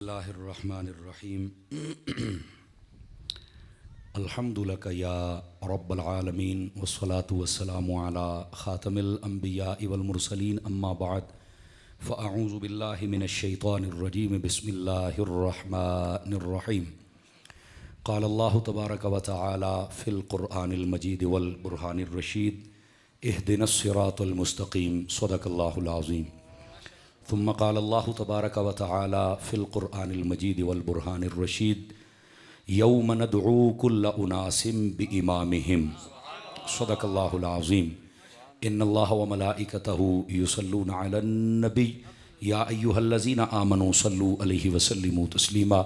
बिस्मिल्लाहिर्रहमानिर्रहीम। अल्हम्दुलिल्लाह या रब्बल आलमीन वस्सलातु वस्सलामु अला खातमिल अंबिया वल मुरसलीन अम्मा बाद फ़अऊज़ु बिल्लाहि मिनश शैतानिर रजीम। बिस्मिल्लाहिर्रहमानिर्रहीम। क़ाल अल्लाहु तबारक व तआला फ़िल क़ुरआनिल मजीद वल बुरहानिर रशीद इहदिनस सिरातल मुस्तक़ीम सदक़ल्लाहुल अज़ीम। थुम्मा क़ाल अल्लाहु तबारक व तआला फ़िल क़ुरआनिल मजीद वल बुरहानिर रशीद यौम नदअू कुल्ल उनासिम बिइमामिहिम सदक़ल्लाहुल अज़ीम। इन्नल्लाह व मलाइकतहु युसल्लूना अलन नबी या अय्युहल्लज़ीना आमनू सल्लू अलैहि वसल्लिमू तस्लीमा।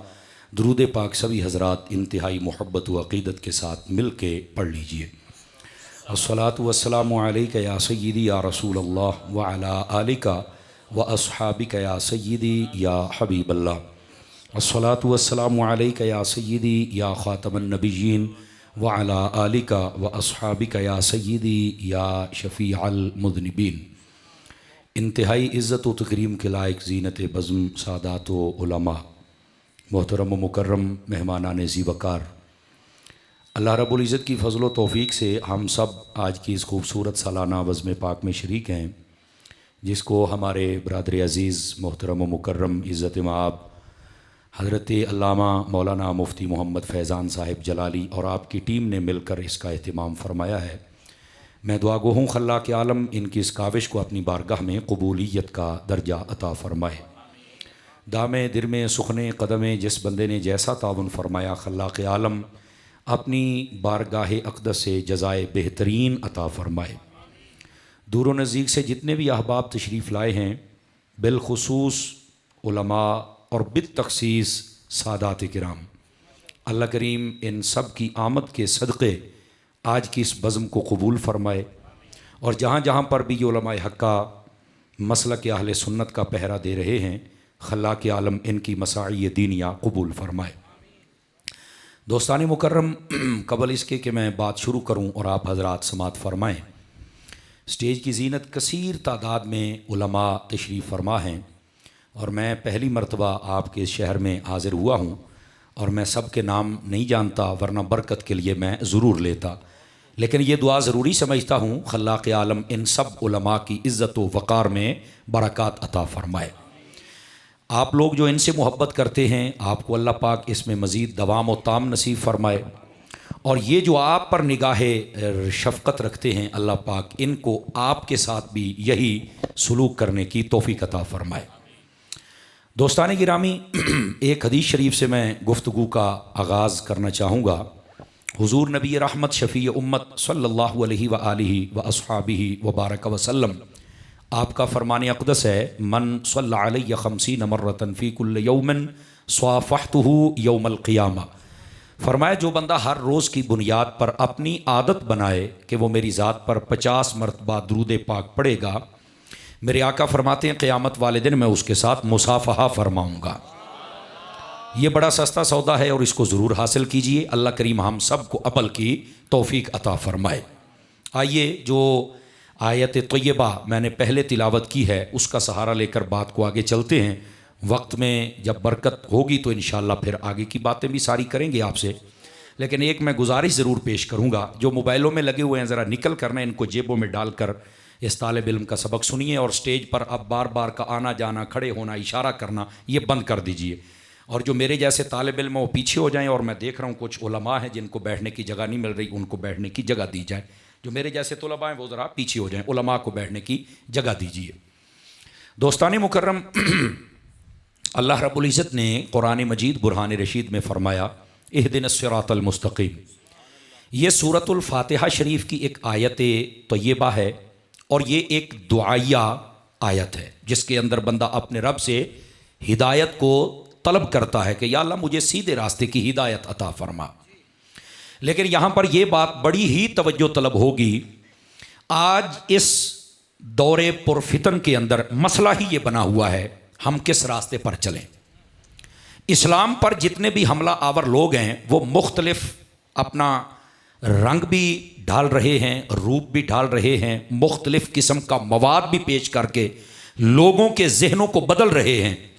दुरूद पाक सभी हज़रात इंतहाई मोहब्बत व अक़ीदत के साथ मिल के पढ़ लीजिए। अस्सलातु वस्सलामु अलैका या सय्यिदी या रसूल अल्लाह व अला आलिका व अस्हाबिका या सय्यिदी या हबीबल्लाह। अस्सलातु वस्सलामु अलैका या सय्यिदी या ख़ातमन नबिय्यीन व अला आलिका व अस्हाबिका या सय्यिदी या शफ़ीअल मुज़निबीन। इंतहाई इज़्ज़त व तकरीम के लायक ज़ीनत बज़्म सादात व उलमा, मोहतरम व मुकर्रम मेहमानान ज़ीवकार, अल्लाह रब्बुल इज़्ज़त की फ़ज़ल व तौफ़ीक़ से हम सब आज की इस खूबसूरत सालाना वज़्म पाक में शरीक हैं, जिसको हमारे बरादर अज़ीज़ मोहतरम व मुकर्रम इज़्ज़त माब हज़रत अल्लामा मौलाना मुफ्ती मोहम्मद फ़ैज़ान साहिब जलाली और आपकी टीम ने मिलकर इसका एहतमाम फ़रमाया है। मैं दुआ गो हूँ ख़ल्लाक़ आलम इनकी इस काविश को अपनी बारगाह में कबूलियत का दर्जा अता फ़रमाए। दामे दिरमे सुखने कदमे जिस बंदे ने जैसा ताउन फ़रमाया, ख़ल्लाक़ आलम अपनी बारगाह अक़दस से जज़ाए बेहतरीन अता फ़रमाए। दूर व नज़दीक से जितने भी अहबाब तशरीफ़ लाए हैं, बिलख़ुसूस उलमा और बित्तख़सीस सादात किराम, अल्लाह करीम इन सब की आमद के सदक़े आज की इस बज़्म को कबूल फ़रमाए और जहाँ जहाँ पर भी ये उलमाए हक़्क़ा मसलक अहले सुन्नत का पहरा दे रहे हैं, ख़ल्लाक़ आलम इनकी मसाई दीनिया कबूल फ़रमाए। दोस्तानी मुकर्रम, कबल इसके कि मैं बात शुरू करूँ और आप हज़रात समात फ़रमाएँ, स्टेज की ज़ीनत कसीर तादाद में उलमा तशरीफ़ फ़रमा हैं और मैं पहली मरतबा आपके इस शहर में हाज़िर हुआ हूँ और मैं सब के नाम नहीं जानता, वरना बरकत के लिए मैं ज़रूर लेता, लेकिन ये दुआ ज़रूरी समझता हूँ ख़ल्लाक़ आलम इन सब उलमा की इज़्ज़त व वक़ार में बरक़ात अता फ़रमाए। आप लोग जो इनसे मोहब्बत करते हैं, आपको अल्लाह पाक इसमें मज़ीद दवाम व ताम नसीब फ़रमाए और ये जो आप पर निगाहे शफ़क़त रखते हैं, अल्लाह पाक इनको आपके साथ भी यही सलूक करने की तौफ़ीक़ अता फ़रमाए। दोस्तान गिरामी, एक हदीस शरीफ से मैं गुफ्तगू का आगाज़ करना चाहूँगा। हुज़ूर नबी रहमत शफ़ी उम्मत सल्लल्लाहु अलैहि व आलिहि व अस्हाबिहि व बारक वसल्लम, आपका फ़रमान अक़दस है, मन सल्ला अलैहि ख़म्सीन मर्रतन फ़ी कुल्ल यौमिन स्वाफ़हतुहु यौमल क़ियामा। फ़रमाया, जो बंदा हर रोज़ की बुनियाद पर अपनी आदत बनाए कि वो मेरी ज़ात पर 50 मरतबा दुरूद पाक पढ़ेगा, मेरे आका फरमाते हैं क़यामत वाले दिन मैं उसके साथ मुसाफ़हा फरमाऊँगा। ये बड़ा सस्ता सौदा है और इसको ज़रूर हासिल कीजिए। अल्लाह करीम हम सब को अमल की तौफ़ीक़ अता फ़रमाए। आइए, जो आयत तय्यबा मैंने पहले तिलावत की है उसका सहारा लेकर बात को आगे चलते हैं। वक्त में जब बरकत होगी तो इंशाअल्लाह फिर आगे की बातें भी सारी करेंगे आपसे, लेकिन एक मैं गुजारिश ज़रूर पेश करूँगा। जो मोबाइलों में लगे हुए हैं, ज़रा निकल करना इनको जेबों में डालकर इस तालिब इल्म का सबक सुनिए और स्टेज पर अब बार बार का आना जाना, खड़े होना, इशारा करना ये बंद कर दीजिए। और जो मेरे जैसे तालिब इल्म वो पीछे हो जाएँ, और मैं देख रहा हूँ कुछ उलमा हैं जिनको बैठने की जगह नहीं मिल रही, उनको बैठने की जगह दी जाए। जो मेरे जैसे तुलबा हैं वो ज़रा पीछे हो जाएँ, उलमा को बैठने की जगह दीजिए। दोस्तानी मुकर्रम, अल्लाह रब्बुल इज़्ज़त ने कुरान मजीद बुरहान रशीद में फ़रमाया, इहदिनस सिरातल मुस्तक़ीम। ये सूरतुल फ़ातिहा शरीफ की एक आयत तय्यबा है और ये एक दुआया आयत है जिसके अंदर बंदा अपने रब से हिदायत को तलब करता है कि या अल्लाह मुझे सीधे रास्ते की हिदायत अता फ़रमा। लेकिन यहाँ पर यह बात बड़ी ही तवज्जो तलब होगी। आज इस दौरे पुरफितन के अंदर मसला ही ये बना हुआ है, हम किस रास्ते पर चलें। इस्लाम पर जितने भी हमला आवर लोग हैं वो मुख्तलिफ अपना रंग भी डाल रहे हैं, रूप भी डाल रहे हैं, मुख्तलिफ किस्म का मवाद भी पेश करके लोगों के जहनों को बदल रहे हैं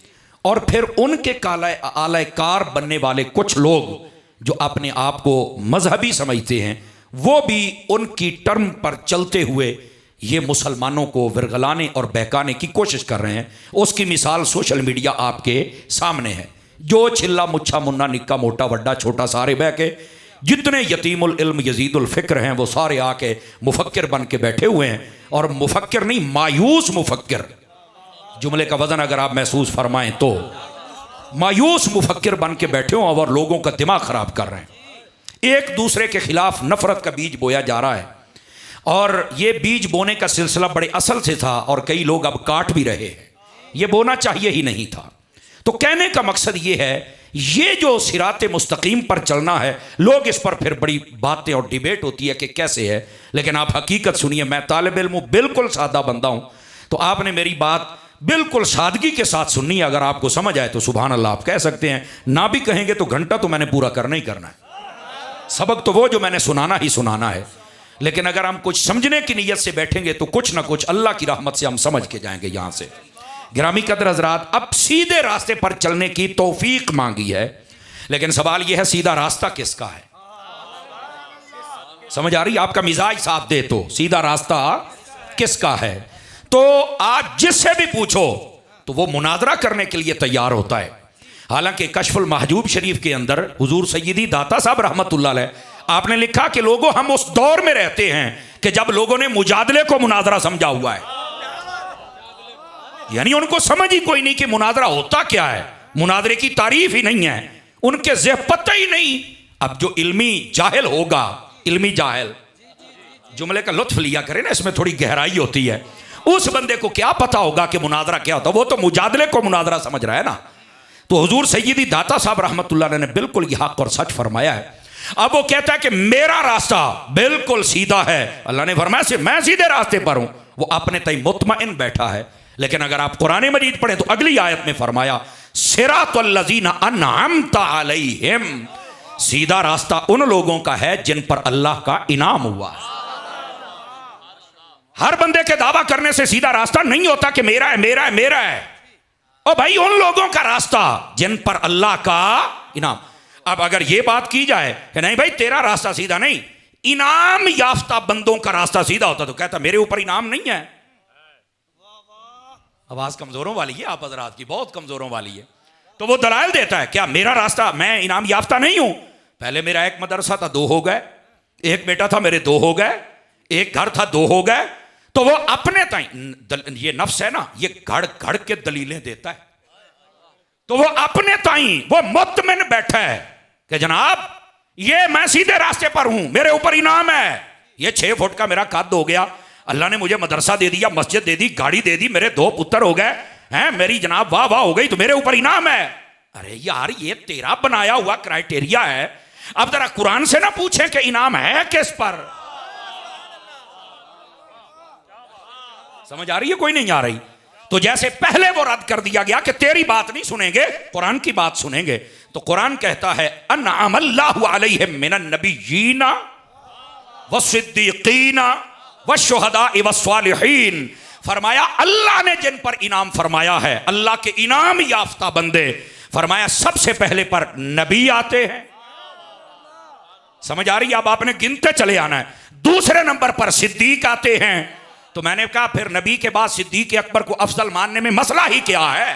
और फिर उनके आलाकार बनने वाले कुछ लोग जो अपने आप को मजहबी समझते हैं, वो भी उनकी टर्म पर चलते हुए ये मुसलमानों को विरगलाने और बहकाने की कोशिश कर रहे हैं। उसकी मिसाल सोशल मीडिया आपके सामने है। जो छिल्ला मुच्छा मुन्ना निक्का मोटा वड्डा छोटा सारे बह के, जितने यतीमुल इल्म यजीदुल फिक्र हैं, वो सारे आके मुफक्किर बन के बैठे हुए हैं। और मुफक्किर नहीं, मायूस मुफक्किर, जुमले का वजन अगर आप महसूस फरमाएं तो मायूस मुफक्किर बन के बैठे हों और लोगों का दिमाग खराब कर रहे हैं। एक दूसरे के खिलाफ नफरत का बीज बोया जा रहा है और ये बीज बोने का सिलसिला बड़े असल से था और कई लोग अब काट भी रहे हैं। ये बोना चाहिए ही नहीं था। तो कहने का मकसद ये है, ये जो सिराते मुस्तकीम पर चलना है, लोग इस पर फिर बड़ी बातें और डिबेट होती है कि कैसे है, लेकिन आप हकीकत सुनिए। मैं तालिब इल्म हूं, बिल्कुल सादा बंदा हूं, तो आपने मेरी बात बिल्कुल सादगी के साथ सुननी है। अगर आपको समझ आए तो सुभान अल्लाह आप कह सकते हैं, ना भी कहेंगे तो घंटा तो मैंने पूरा करना ही करना है। सबक तो वो जो मैंने सुनाना ही सुनाना है। लेकिन अगर हम कुछ समझने की नीयत से बैठेंगे तो कुछ ना कुछ अल्लाह की रहमत से हम समझ के जाएंगे यहां से। गिरामी कदर हजरात, अब सीधे रास्ते पर चलने की तौफीक मांगी है, लेकिन सवाल यह है सीधा रास्ता किसका है? समझ आ रही? आपका मिजाज साथ दे तो सीधा रास्ता किसका है? तो आज जिससे भी पूछो तो वो मुनाजरा करने के लिए तैयार होता है। हालांकि कशफुल महजूब शरीफ के अंदर हुजूर सैयदी दाता साहब रहमतुल्लाह अलैह आपने लिखा कि लोगों, हम उस दौर में रहते हैं कि जब लोगों ने मुजादले को मुनाजरा समझा हुआ है। यानी उनको समझ ही कोई नहीं कि मुनाजरा होता क्या है, मुनाजरे की तारीफ ही नहीं है, उनके ज़ेह पता ही नहीं। अब जो इल्मी जाहिल होगा, इल्मी जाहिल, जुमले का लुत्फ लिया करे ना, इसमें थोड़ी गहराई होती है। उस बंदे को क्या पता होगा कि मुनाजरा क्या होता है? वो तो मुजादले को मुनाजरा समझ रहा है ना। तो हुजूर सैयदी दाता साहब रहमतुल्लाह अलैह ने बिल्कुल ये हक और सच फरमाया है। अब वो कहता है कि मेरा रास्ता बिल्कुल सीधा है। अल्लाह ने फरमाया से मैं सीधे रास्ते पर हूं। वो अपने तय मुतमइन बैठा है। लेकिन अगर आप कुरान मजीद पढ़ें तो अगली आयत में फरमाया सिरातुल्लज़ीना अनअमता अलैहिम, सीधा रास्ता उन लोगों का है जिन पर अल्लाह का इनाम हुआ है। हर बंदे के दावा करने से सीधा रास्ता नहीं होता कि मेरा है मेरा है मेरा है। ओ भाई, उन लोगों का रास्ता जिन पर अल्लाह का इनाम। अब अगर यह बात की जाए कि नहीं भाई तेरा रास्ता सीधा नहीं, इनाम याफ्ता बंदों का रास्ता सीधा होता, तो कहता मेरे ऊपर इनाम नहीं है। आवाज कमजोरों वाली है आप हजरात की, बहुत कमजोरों वाली है। तो वो दलाइल देता है, क्या मेरा रास्ता, मैं इनाम याफ्ता नहीं हूं? पहले मेरा एक मदरसा था, 2 हो गए, एक बेटा था मेरे 2 हो गए, एक घर था 2 हो गए। तो वो अपने ताई, ये नफ्स है ना, ये घड़ घड़ के दलीलें देता है। तो वो अपने ताई वो मुतमिन बैठा है कि जनाब ये मैं सीधे रास्ते पर हूं, मेरे ऊपर इनाम है। ये 6 फुट का मेरा कद हो गया, अल्लाह ने मुझे मदरसा दे दिया, मस्जिद दे दी, गाड़ी दे दी, मेरे 2 पुत्र हो गए हैं, मेरी जनाब वाह वाह हो गई, तो मेरे ऊपर इनाम है। अरे यार, ये तेरा बनाया हुआ क्राइटेरिया है। अब जरा कुरान से ना पूछें कि इनाम है किस पर। समझ आ रही है? कोई नहीं आ रही? तो जैसे पहले वो रद्द कर दिया गया कि तेरी बात नहीं सुनेंगे, कुरान की बात सुनेंगे, तो कुरान कहता है अनअमल्लाहु अलैहिम मिनन नबिय्यीना वस्सिद्दीकीना वश्शुहदाኢ वस्सालिहीन। फरमाया अल्लाह ने जिन पर इनाम फरमाया है, अल्लाह के इनाम याफ्ता बंदे, फरमाया सबसे पहले पर नबी आते हैं। समझ आ रही है? अब आपने गिनते चले आना है। दूसरे नंबर पर सिद्दीक आते हैं। तो मैंने कहा फिर नबी के बाद सिद्दीक अकबर को अफजल मानने में मसला ही क्या है?